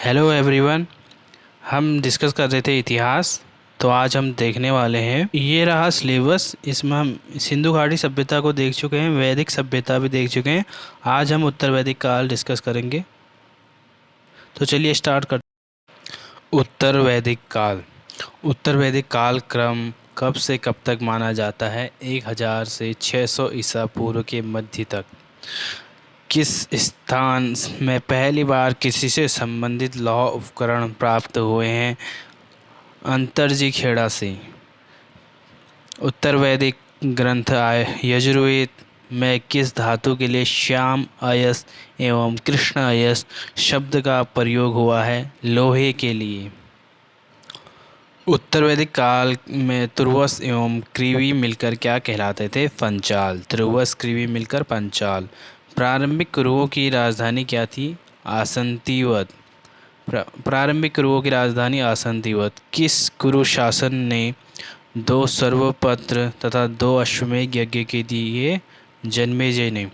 Hello everyone. हम discuss कर रहे थे इतिहास। तो आज हम देखने वाले हैं, ये रहा सिलेबस। इसमें हम सिंधु घाटी सभ्यता को देख चुके हैं, वैदिक सभ्यता भी देख चुके हैं। आज हम उत्तर वैदिक काल डिस्कस करेंगे। तो चलिए स्टार्ट कर। उत्तर वैदिक काल। उत्तर वैदिक काल क्रम कब से कब तक माना जाता है? 1000 से 600 ईसा पूर्व के मध्य तक। किस स्थान में पहली बार किसी से संबंधित लौह उपकरण प्राप्त हुए हैं? अंतरजी खेड़ा से। उत्तर वैदिक ग्रंथ यजुर्वेद में किस धातु के लिए श्याम अयस एवं कृष्ण अयस शब्द का प्रयोग हुआ है? लोहे के लिए। उत्तर वैदिक काल में तुर्वस एवं क्रीवी मिलकर क्या कहलाते थे? पंचाल। तुर्वस क्रीवी मिलकर पंचाल। प्रारंभिक कुरुओं की राजधानी क्या थी? आसंतिवत। प्रारंभिक कुरुओं की राजधानी आसंतिवत। किस कुरु शासन ने 2 सर्वपत्र तथा 2 अश्वमेध यज्ञ के दिए? जन्मेजय ने।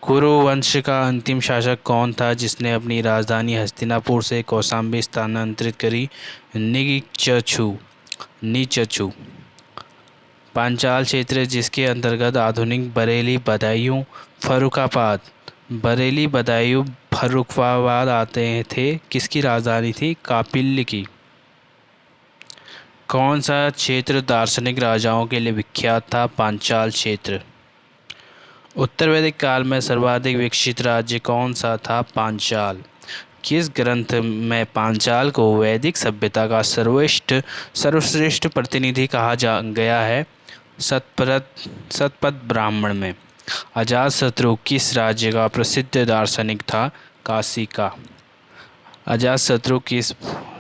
कुरु वंश का अंतिम शासक कौन था जिसने अपनी राजधानी हस्तिनापुर से कौशाम्बी स्थानांतरित करी? नीचचु। पांचाल क्षेत्र जिसके अंतर्गत आधुनिक बरेली, बदायूं, फर्रुखाबाद, बरेली, बदायूं, फर्रुखाबाद आते थे, किसकी राजधानी थी? कापिल्य की। कौन सा क्षेत्र दार्शनिक राजाओं के लिए विख्यात था? पांचाल क्षेत्र। उत्तर वैदिक काल में सर्वाधिक विकसित राज्य कौन सा था? पांचाल। किस ग्रंथ में पांचाल को वैदिक सभ्यता का सर्वश्रेष्ठ प्रतिनिधि कहा गया है? शतपथ ब्राह्मण में। अजातशत्रु किस राज्य का प्रसिद्ध दार्शनिक था? काशी का। अजातशत्रु किस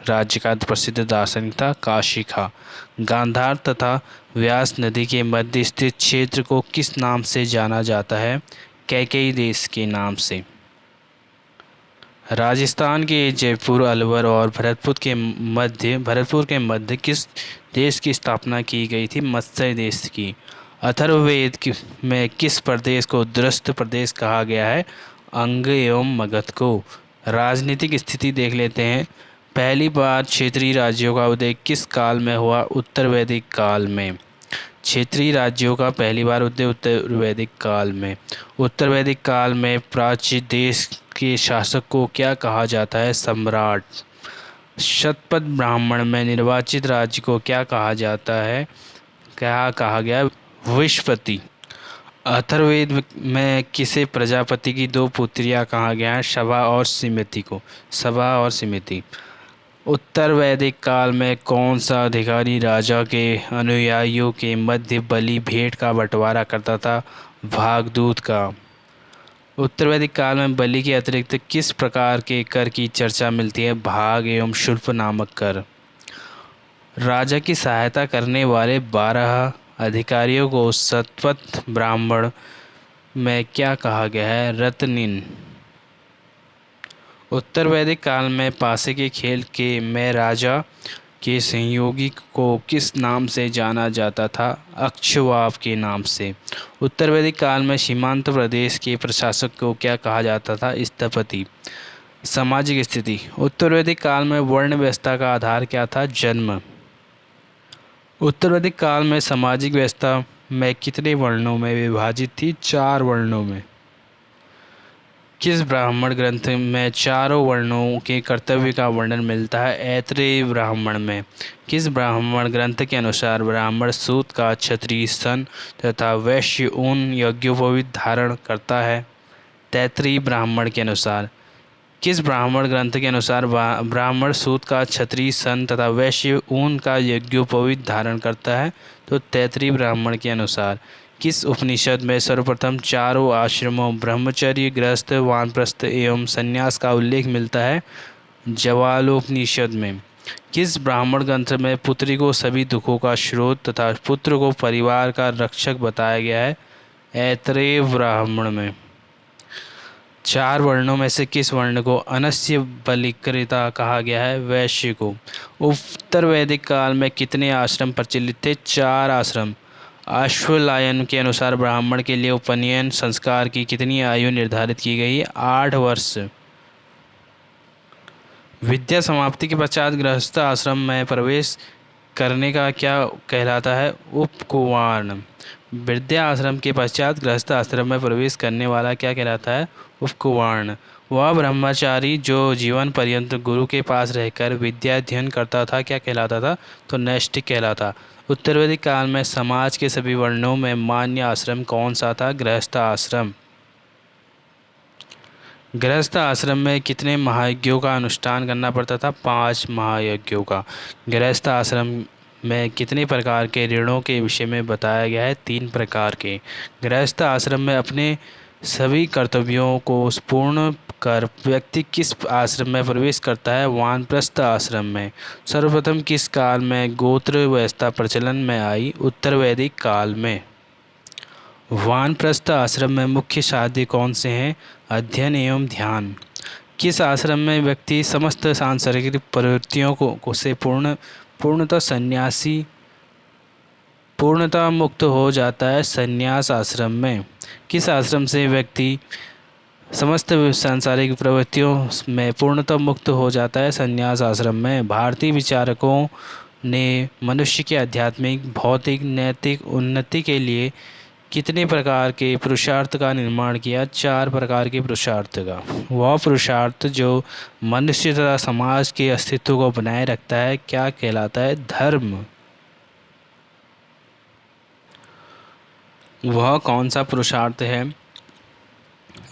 राज्य का प्रसिद्ध दार्शनिक था? काशी का। गांधार तथा व्यास नदी के मध्य स्थित क्षेत्र को किस नाम से जाना जाता है? कैकेयी देश के नाम से। राजस्थान के जयपुर, अलवर और भरतपुर के मध्य किस देश की स्थापना की गई थी? मत्स्य देश की। अथर्ववेद में किस प्रदेश को द्रस्त प्रदेश कहा गया है? अंग एवं मगध को। राजनीतिक स्थिति देख लेते हैं। पहली बार क्षेत्रीय राज्यों का उदय किस काल में हुआ? उत्तर वैदिक काल में। क्षेत्रीय राज्यों का पहली बार उदय उत्तर वैदिक काल में। उत्तर वैदिक काल में प्राच्य देश के शासक को क्या कहा जाता है? सम्राट। शतपथ ब्राह्मण में निर्वाचित राज्य को क्या कहा जाता है? क्या कहा गया? विश्वपति। अथर्ववेद में किसे प्रजापति की 2 पुत्रियां कहा गया है? सभा और सिमति को। सभा और सिमति। उत्तर वैदिक काल में कौन सा अधिकारी राजा के अनुयायियों के मध्य बलि भेंट का बंटवारा करता था? भागदूत का। उत्तर वैदिक काल में बलि के अतिरिक्त किस प्रकार के कर की चर्चा मिलती है? भाग एवं शुल्क नामक कर। राजा की सहायता करने वाले 12 अधिकारियों को शतपथ ब्राह्मण में क्या कहा गया है? रत्निन। उत्तर वैदिक काल में पासे के खेल में राजा के सहयोगी को किस नाम से जाना जाता था? अक्षवाप के नाम से। उत्तर वैदिक काल में सीमांत प्रदेश के प्रशासक को क्या कहा जाता था? स्थपति। सामाजिक स्थिति। उत्तर वैदिक काल में वर्ण व्यवस्था का आधार क्या था? जन्म। उत्तर वैदिक काल में सामाजिक व्यवस्था में कितने वर्णों में विभाजित थी? 4 वर्णों में। किस ब्राह्मण ग्रंथ में चारों वर्णों के कर्तव्य का वर्णन मिलता है? ऐत्रेय ब्राह्मण में। किस ब्राह्मण ग्रंथ के अनुसार ब्राह्मण सूत का क्षत्रिय सन तथा वैश्य ऊन यज्ञोपवीत धारण करता है? तैत्रीय ब्राह्मण के अनुसार। किस ब्राह्मण ग्रंथ के अनुसार ब्राह्मण सूत का क्षत्रिय सन तथा वैश्य ऊन का यज्ञोपवीत धारण करता है? तो तैत्रीय ब्राह्मण के अनुसार। किस उपनिषद में सर्वप्रथम चारों आश्रमों ब्रह्मचर्य, गृहस्थ, वानप्रस्थ एवं संन्यास का उल्लेख मिलता है? जवालोपनिषद में। किस ब्राह्मण ग्रंथ में पुत्री को सभी दुखों का स्रोत तथा पुत्र को परिवार का रक्षक बताया गया है? ऐत्रेय ब्राह्मण में। 4 वर्णों में से किस वर्ण को अनस्य बलिकृता कहा गया है? वैश्य को। उत्तर वैदिक काल में कितने आश्रम प्रचलित थे? 4 आश्रम। अश्वलायन के अनुसार ब्राह्मण के लिए उपनयन संस्कार की कितनी आयु निर्धारित की गई? 8 वर्ष। विद्या समाप्ति के पश्चात गृहस्थ आश्रम में प्रवेश करने का क्या कहलाता है? उपकुवार्ण। विद्या आश्रम के पश्चात गृहस्थ आश्रम में प्रवेश करने वाला क्या कहलाता है? उपकुवार्ण। वह ब्रह्मचारी जो जीवन पर्यंत गुरु के पास रहकर विद्या अध्ययन करता था क्या कहलाता था? तो नैष्ठिक कहलाता। उत्तर वैदिक काल में समाज के सभी वर्णों में मान्य आश्रम कौन सा था? गृहस्थ आश्रम। गृहस्थ आश्रम में कितने महायज्ञों का अनुष्ठान करना पड़ता था? 5 महायज्ञों का। गृहस्थ आश्रम में कितने प्रकार के ऋणों के विषय में बताया गया है? 3 प्रकार के। गृहस्थ आश्रम में अपने सभी कर्तव्यों को पूर्ण कर व्यक्ति किस आश्रम में प्रवेश करता है? वानप्रस्थ आश्रम में। सर्वप्रथम किस काल में गोत्र व्यवस्था प्रचलन में आई? उत्तर वैदिक काल में। वानप्रस्थ आश्रम में मुख्य साध्य कौन से हैं? अध्ययन एवं ध्यान। किस आश्रम में व्यक्ति समस्त सांसारिक प्रवृत्तियों को से पूर्णतः मुक्त हो जाता है? संन्यास आश्रम में। किस आश्रम से व्यक्ति समस्त सांसारिक प्रवृत्तियों में पूर्णतः मुक्त हो जाता है? संन्यास आश्रम में। भारतीय विचारकों ने मनुष्य के आध्यात्मिक, भौतिक, नैतिक उन्नति के लिए कितने प्रकार के पुरुषार्थ का निर्माण किया? 4 प्रकार के पुरुषार्थ का। वह पुरुषार्थ जो मनुष्य तथा समाज के अस्तित्व को बनाए रखता है क्या कहलाता है? धर्म। वह कौन सा पुरुषार्थ है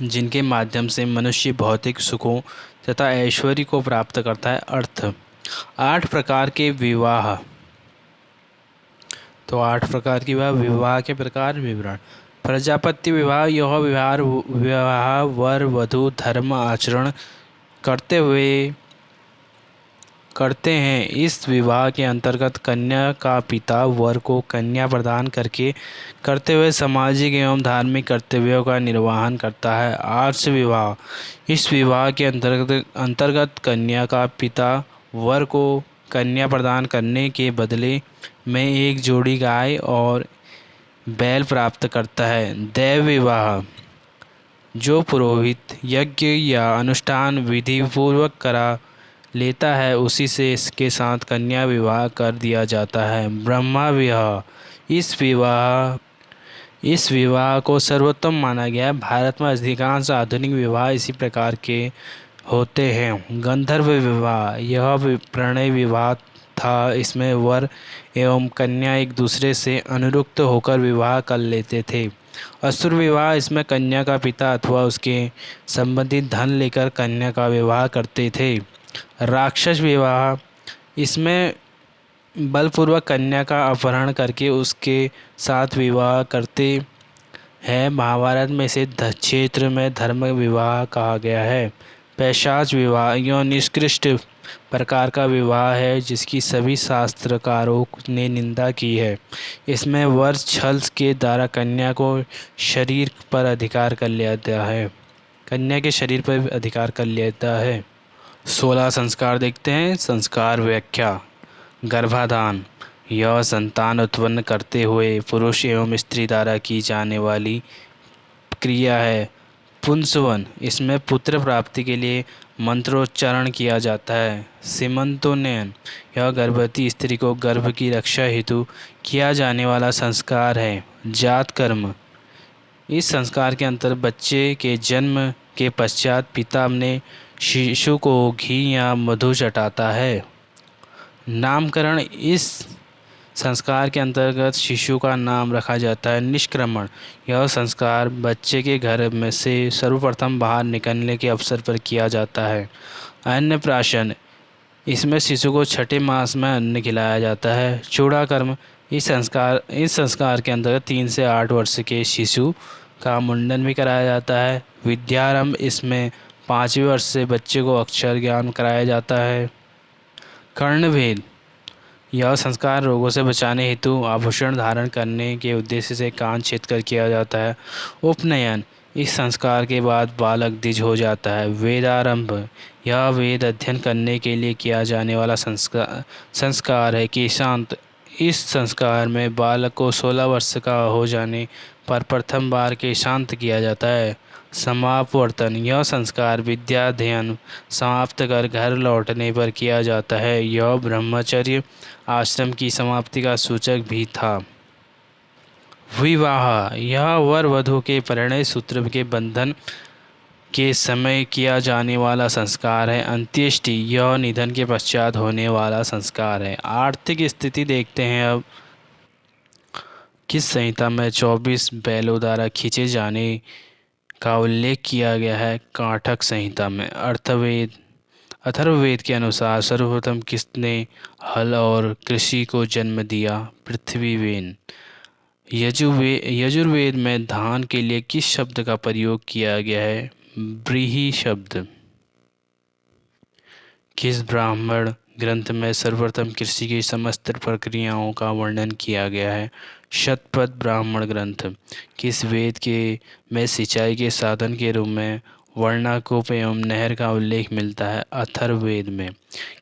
जिनके माध्यम से मनुष्य भौतिक सुखों तथा ऐश्वर्य को प्राप्त करता है? अर्थ। 8 प्रकार के विवाह। तो 8 प्रकार की विवाह के प्रकार विवरण। प्रजापत्य विवाह। यह विवाह वर वधु धर्म आचरण करते हैं। इस विवाह के अंतर्गत कन्या का पिता वर को कन्या प्रदान करते हुए सामाजिक एवं धार्मिक कर्तव्यों का निर्वहन करता है। आर्ष विवाह। इस विवाह के अंतर्गत कन्या का पिता वर को कन्या प्रदान करने के बदले में एक जोड़ी गाय और बैल प्राप्त करता है। दैव विवाह। जो पुरोहित यज्ञ या अनुष्ठान विधिपूर्वक करा लेता है उसी से इसके साथ कन्या विवाह कर दिया जाता है। ब्रह्मा विवाह। इस विवाह को सर्वोत्तम माना गया है। भारत में अधिकांश आधुनिक विवाह इसी प्रकार के होते हैं। गंधर्व विवाह। यह प्रणय विवाह था। इसमें वर एवं कन्या एक दूसरे से अनुरक्त होकर विवाह कर लेते थे। असुर विवाह। इसमें कन्या का पिता अथवा उसके संबंधित धन लेकर कन्या का विवाह करते थे। राक्षस विवाह। इसमें बलपूर्वक कन्या का अपहरण करके उसके साथ विवाह करते हैं। महाभारत में इसे क्षेत्र में धर्म विवाह कहा गया है। पैशाच विवाह। यह निकृष्ट प्रकार का विवाह है जिसकी सभी शास्त्रकारों ने निंदा की है। इसमें वर छल के द्वारा कन्या को शरीर पर अधिकार कर लेता है। कन्या के शरीर पर अधिकार कर लेता है। 16 संस्कार देखते हैं। संस्कार व्याख्या। गर्भाधान। यह संतान उत्पन्न करते हुए पुरुष एवं स्त्री द्वारा की जाने वाली क्रिया है। पुंसवन। इसमें पुत्र प्राप्ति के लिए मंत्रोच्चारण किया जाता है। सीमंतोन्नयन। यह गर्भवती स्त्री को गर्भ की रक्षा हेतु किया जाने वाला संस्कार है। जात कर्म। इस संस्कार के अंतर्गत बच्चे के जन्म के पश्चात पिता अपने शिशु को घी या मधु चटाता है। नामकरण। इस संस्कार के अंतर्गत शिशु का नाम रखा जाता है। निष्क्रमण। यह संस्कार बच्चे के घर में से सर्वप्रथम बाहर निकलने के अवसर पर किया जाता है। अन्नप्राशन। इसमें शिशु को छठे मास में अन्न खिलाया जाता है। चूड़ाकर्म। इस संस्कार के अंतर्गत 3 से 8 वर्ष के शिशु का मुंडन भी कराया जाता है। विद्यारंभ। इसमें 5वें वर्ष से बच्चे को अक्षर ज्ञान कराया जाता है। कर्णभेद। यह संस्कार रोगों से बचाने हेतु आभूषण धारण करने के उद्देश्य से कान छेद कर किया जाता है। उपनयन। इस संस्कार के बाद बालक द्विज हो जाता है। वेदारंभ। यह वेद अध्ययन करने के लिए किया जाने वाला संस्कार है। केशांत। इस संस्कार में बालक को 16 वर्ष का हो जाने पर प्रथम बार केशांत किया जाता है। समापवर्तन, यह संस्कार विद्याध्ययन समाप्त कर घर लौटने पर किया जाता है। यह ब्रह्मचर्य आश्रम की समाप्ति का सूचक भी था। विवाह, यह वर वधु के परिणय सूत्र के बंधन के समय किया जाने वाला संस्कार है। अंत्येष्टि, यह निधन के पश्चात होने वाला संस्कार है। आर्थिक स्थिति देखते हैं अब। किस संहिता में 24 बैलों द्वारा खींचे जाने का उल्लेख किया गया है? काठक संहिता में। अथर्ववेद के अनुसार सर्वप्रथम किसने हल और कृषि को जन्म दिया? पृथ्वीवेन। यजुर्वेद में धान के लिए किस शब्द का प्रयोग किया गया है? व्रीहि शब्द। किस ब्राह्मण ग्रंथ में सर्वप्रथम कृषि की समस्त प्रक्रियाओं का वर्णन किया गया है? शतपथ ब्राह्मण ग्रंथ। किस वेद के में सिंचाई के साधन के रूप में वर्णाकूप एवं नहर का उल्लेख मिलता है? अथर्ववेद में।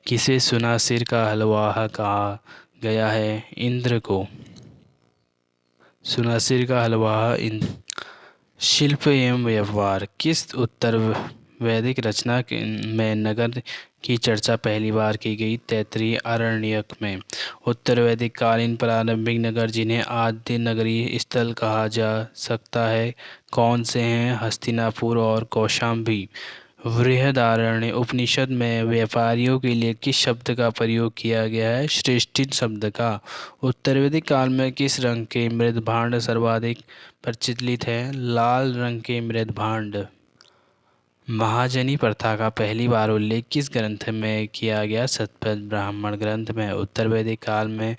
किसे सुनासिर का हलवाह कहा गया है? इंद्र को। सुनासिर का हलवाह इंद्र। शिल्प एवं व्यवहार, किस उत्तर वैदिक रचना में नगर की चर्चा पहली बार की गई? तैत्तिरीय आरण्यक में। उत्तर वैदिक कालीन प्रारंभिक नगर जिन्हें आद्य नगरीय स्थल कहा जा सकता है कौन से हैं? हस्तिनापुर और कौशाम्बी। बृहदारण्य उपनिषद में व्यापारियों के लिए किस शब्द का प्रयोग किया गया है? श्रेष्ठिन शब्द का। उत्तर वैदिक काल में किस रंग के मृदभांड सर्वाधिक प्रचलित है? लाल रंग के मृदभांड। महाजनी प्रथा का पहली बार उल्लेख किस ग्रंथ में किया गया? शतपथ ब्राह्मण ग्रंथ में। उत्तर वैदिक काल में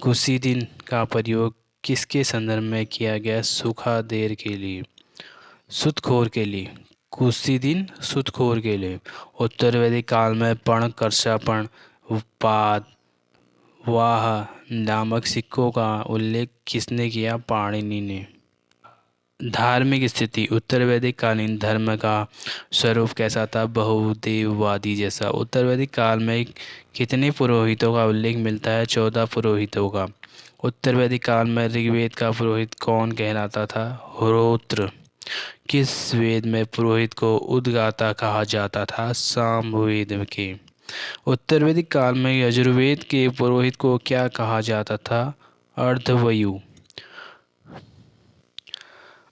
कुशीदिन का प्रयोग किसके संदर्भ में किया गया? सुखादेर के लिए, सुतखोर के लिए। कुशीदिन सुतखोर के लिए। उत्तर वैदिक काल में पण, कर्षापण, पाद, वाह नामक सिक्कों का उल्लेख किसने किया? पाणिनि ने। धार्मिक स्थिति, उत्तर वैदिक कालीन धर्म का स्वरूप कैसा था? बहुदेववादी जैसा। उत्तर वैदिक काल में कितने पुरोहितों का उल्लेख मिलता है? 14 पुरोहितों का। उत्तर वैदिक काल में ऋग्वेद का पुरोहित कौन कहलाता था? होरोत्र। किस वेद में पुरोहित को उद्गाता कहा जाता था? सामवेद के। उत्तर वैदिक काल में यजुर्वेद के पुरोहित को क्या कहा जाता था? अर्धवयु।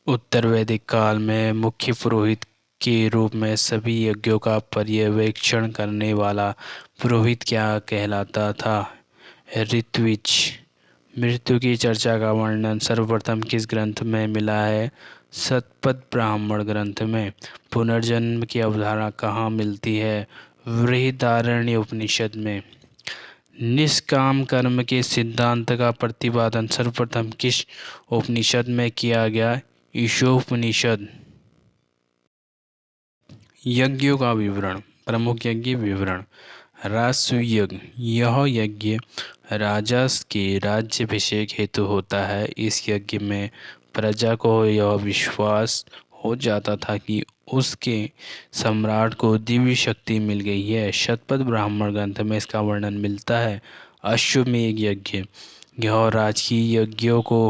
उत्तर वैदिक काल में मुख्य पुरोहित के रूप में सभी यज्ञों का पर्यवेक्षण करने वाला पुरोहित क्या कहलाता था? ऋत्विज। मृत्यु की चर्चा का वर्णन सर्वप्रथम किस ग्रंथ में मिला है? शतपथ ब्राह्मण ग्रंथ में। पुनर्जन्म की अवधारणा कहाँ मिलती है? बृहदारण्य उपनिषद में। निष्काम कर्म के सिद्धांत का प्रतिपादन सर्वप्रथम किस उपनिषद में किया गया? ईशोपनिषद। यज्ञों का विवरण। प्रमुख यज्ञ विवरण। राजसूय यज्ञ, यह यज्ञ राजा के राज्याभिषेक हेतु होता है। इस यज्ञ में प्रजा को यह विश्वास हो जाता था कि उसके सम्राट को दिव्य शक्ति मिल गई है। शतपथ ब्राह्मण ग्रंथ में इसका वर्णन मिलता है। अश्वमेध यज्ञ, यह राजकीय यज्ञों को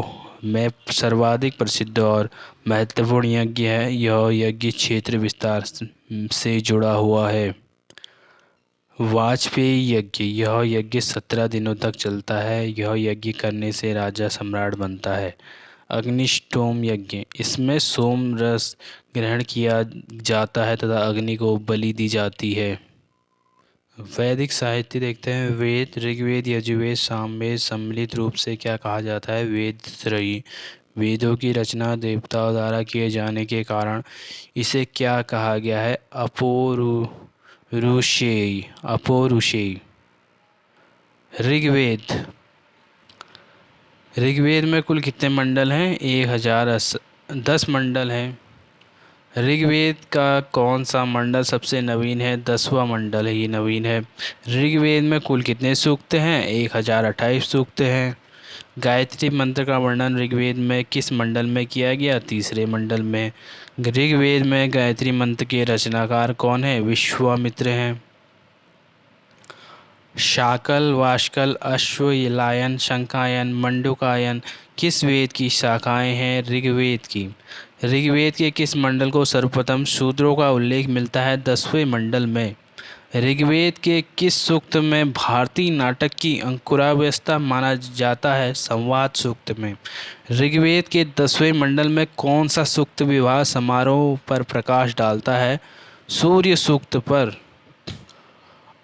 में सर्वाधिक प्रसिद्ध और महत्वपूर्ण यज्ञ है। यह यज्ञ क्षेत्र विस्तार से जुड़ा हुआ है। वाजपेयी यज्ञ, यह यज्ञ 17 दिनों तक चलता है। यह यज्ञ करने से राजा सम्राट बनता है। अग्निष्टोम यज्ञ, इसमें सोम रस ग्रहण किया जाता है तथा अग्नि को बलि दी जाती है। वैदिक साहित्य देखते हैं। वेद, ऋग्वेद, यजुर्वेद, सामवेद सम्मिलित रूप से क्या कहा जाता है? वेद त्रयी। वेदों की रचना देवताओं द्वारा किए जाने के कारण इसे क्या कहा गया है? अपौरुषेय। अपौरुषेय। ऋग्वेद, ऋग्वेद में कुल कितने मंडल हैं? 1010 मंडल हैं। ऋग्वेद का कौन सा मंडल सबसे नवीन है? 10वां मंडल ही नवीन है। ऋग्वेद में कुल कितने सूक्त हैं? 1028 सूक्त हैं। गायत्री मंत्र का वर्णन ऋग्वेद में किस मंडल में किया गया? 3रे मंडल में। ऋग्वेद में गायत्री मंत्र के रचनाकार कौन है? विश्वामित्र हैं। शाकल, वाष्कल, अश्वलायन, शंखायन, मंडूकायन किस वेद की शाखाएं हैं? ऋग्वेद की। ऋग्वेद के किस मंडल को सर्वप्रथम शूद्रों का उल्लेख मिलता है? 10वें मंडल में। ऋग्वेद के किस सूक्त में भारतीय नाटक की अंकुरावस्था माना जाता है? संवाद सूक्त में। ऋग्वेद के 10वें मंडल में कौन सा सूक्त विवाह समारोह पर प्रकाश डालता है? सूर्य सूक्त पर।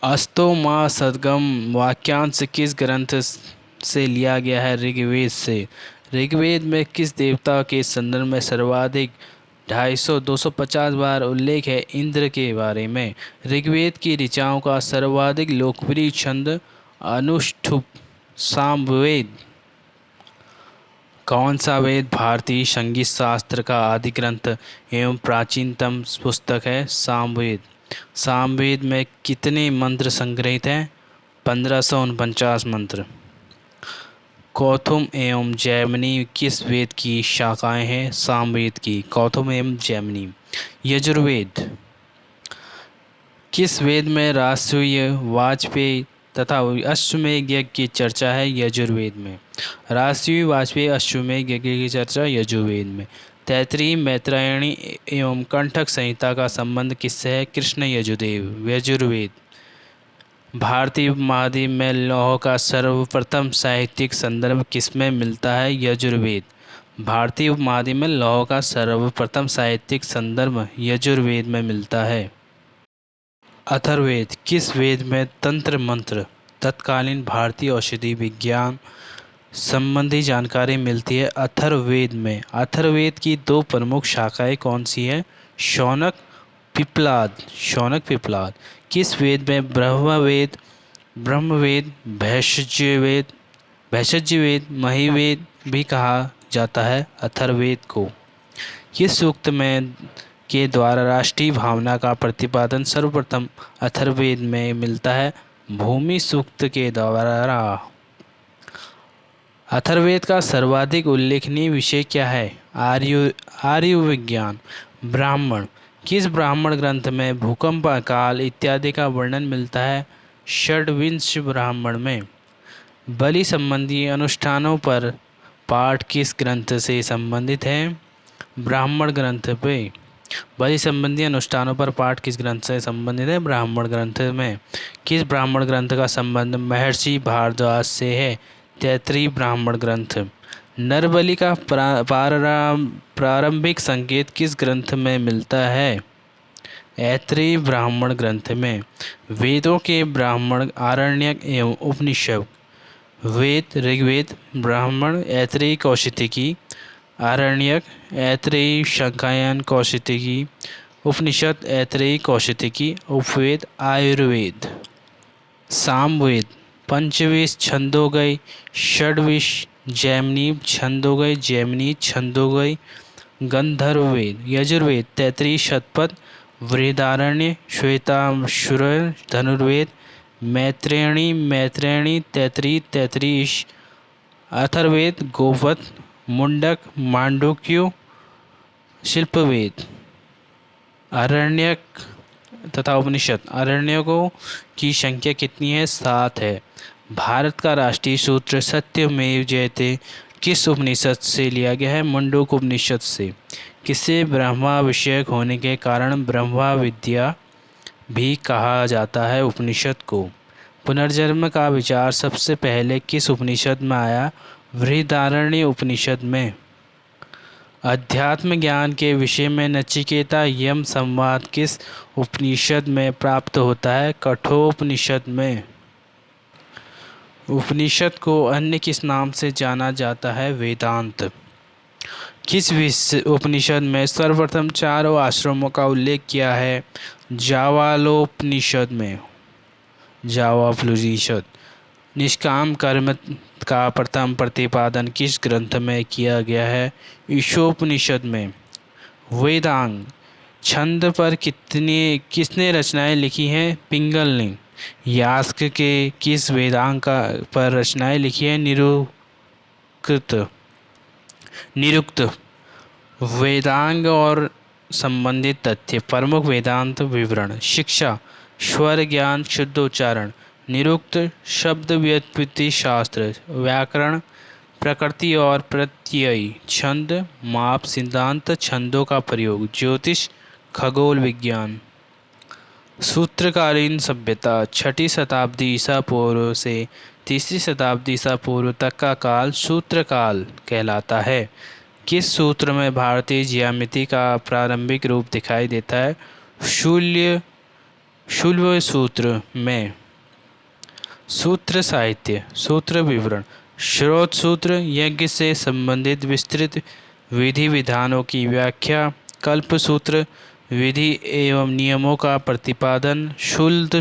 अस्तो मा सदगम वाक्यांश किस ग्रंथ से लिया गया है? ऋग्वेद से। ऋग्वेद में किस देवता के संदर्भ में सर्वाधिक 250 बार उल्लेख है? इंद्र के बारे में। ऋग्वेद की ऋचाओं का सर्वाधिक लोकप्रिय छंद अनुष्ठुप सामवेद। कौन सा वेद भारतीय संगीत शास्त्र का आदि ग्रंथ एवं प्राचीनतम पुस्तक है? सामवेद। सामवेद में कितने मंत्र संग्रहित हैं? 1549 मंत्र। कौथुम एवं जैमिनी किस वेद की शाखाएं हैं? सामवेद की। कौथुम एवं जैमिनी। यजुर्वेद किस वेद में राष्ट्रीय वाजपेयी तथा अश्वमेध यज्ञ की चर्चा है? यजुर्वेद में। राष्ट्रीय वाजपेयी अश्वमेध यज्ञ की चर्चा यजुर्वेद में। तैत्तिरीय मैत्रायणी एवं कंठक संहिता का संबंध किससे है? कृष्ण यजुदेव। यजुर्वेद। भारतीय उपमहाद्वीप में लौह का सर्वप्रथम साहित्यिक संदर्भ किसमें मिलता है? यजुर्वेद। भारतीय उपमहाद्वीप में लौह का सर्वप्रथम साहित्यिक संदर्भ यजुर्वेद में मिलता है। अथर्ववेद किस वेद में तंत्र मंत्र तत्कालीन भारतीय औषधि विज्ञान संबंधी जानकारी मिलती है? अथर्ववेद में। अथर्ववेद की दो प्रमुख शाखाएं कौन सी हैं? शौनक पिप्लाद। शौनक पिप्लाद। किस वेद में ब्रह्मवेद भैषज्यवेद महिवेद भी कहा जाता है? अथर्ववेद को। किस सूक्त में के द्वारा राष्ट्रीय भावना का प्रतिपादन सर्वप्रथम अथर्ववेद में मिलता है? भूमि सूक्त के द्वारा। अथर्ववेद का सर्वाधिक उल्लेखनीय विषय क्या है? आयुर्विज्ञान। ब्राह्मण किस ब्राह्मण ग्रंथ में भूकंप अकाल इत्यादि का वर्णन मिलता है? षड्विंश ब्राह्मण में। बलि संबंधी अनुष्ठानों पर पाठ किस ग्रंथ से संबंधित है? ब्राह्मण ग्रंथ पे। बलि संबंधी अनुष्ठानों पर पाठ किस ग्रंथ से संबंधित है? ब्राह्मण ग्रंथ में। किस ब्राह्मण ग्रंथ का संबंध महर्षि भारद्वाज से है? तैत्तिरीय ब्राह्मण ग्रंथ। नरबलि का प्रारंभिक संकेत किस ग्रंथ में मिलता है? ऐत्रेय ब्राह्मण ग्रंथ में। वेदों के ब्राह्मण आरण्यक एवं उपनिषद। वेद ऋग्वेद ब्राह्मण ऐत्रेय कौशिकी आरण्यक ऐत्रेय शाक्ययन कौशिकी उपनिषद ऐत्रेय कौशिकी उपवेद आयुर्वेद। सामवेद पंचविश छंदोगय षड्विश जैमिनी छंदोगय जैमिनी छंदोगय गंधर्ववेद। यजुर्वेद तैत्तिरीय शतपथ बृहदारण्य श्वेताश्वर धनुर्वेद मैत्रेयणी तैत्तिरीय अथर्ववेद गोवध मुंडक मांडुक्य शिल्पवेद। आरण्यक तथा उपनिषद। आरण्यकों की संख्या कितनी है? 7 है। भारत का राष्ट्रीय सूत्र सत्यमेव जयते किस उपनिषद से लिया गया है? मुंडक उपनिषद से। किसे ब्रह्मा विषयक होने के कारण ब्रह्मा विद्या भी कहा जाता है उपनिषद को? पुनर्जन्म का विचार सबसे पहले किस उपनिषद में आया? बृहदारण्य उपनिषद में। अध्यात्म ज्ञान के विषय में नचिकेता यम संवाद किस उपनिषद में प्राप्त होता है? कठोपनिषद में। उपनिषद को अन्य किस नाम से जाना जाता है? वेदांत। किस उपनिषद में सर्वप्रथम चारों आश्रमों का उल्लेख किया है? जावालोपनिषद में। जावालोपनिषद। निष्काम कर्म का प्रथम प्रतिपादन किस ग्रंथ में किया गया है? ईशोपनिषद में। वेदांग छंद पर किसने रचनाएं लिखी हैं? पिंगल ने। यास्क के किस वेदांग पर रचनाएं लिखी हैं? निरुक्त। वेदांग और संबंधित तथ्य प्रमुख वेदांत विवरण। शिक्षा स्वर ज्ञान शुद्धोच्चारण। निरुक्त शब्द व्युत्पत्ति शास्त्र व्याकरण प्रकृति और प्रत्यय, छंद, माप, सिद्धांत, छंदों का प्रयोग, ज्योतिष, खगोल विज्ञान। सूत्रकालीन सभ्यता, 6ठी शताब्दी ईसा पूर्व से 3री शताब्दी ईसा पूर्व तक का काल सूत्र काल कहलाता है। किस सूत्र में भारतीय ज्यामिति का प्रारंभिक रूप दिखाई देता है? शुल्ब सूत्र में। सूत्र साहित्य, सूत्र विवरण, स्रोत सूत्र, यज्ञ से संबंधित विस्तृत विधि विधानों की व्याख्या, कल्प सूत्र, विधि एवं नियमों का प्रतिपादन, शुल्ब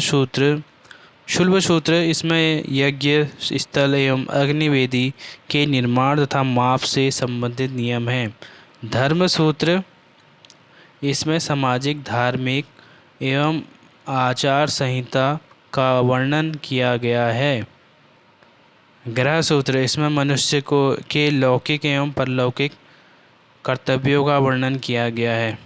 सूत्र, इसमें यज्ञ स्थल एवं अग्निवेदी के निर्माण तथा माप से संबंधित नियम हैं। धर्म सूत्र, इसमें सामाजिक, धार्मिक एवं आचार संहिता का वर्णन किया गया है। ग्रह सूत्र, इसमें मनुष्य के लौकिक एवं परलौकिक कर्तव्यों का वर्णन किया गया है।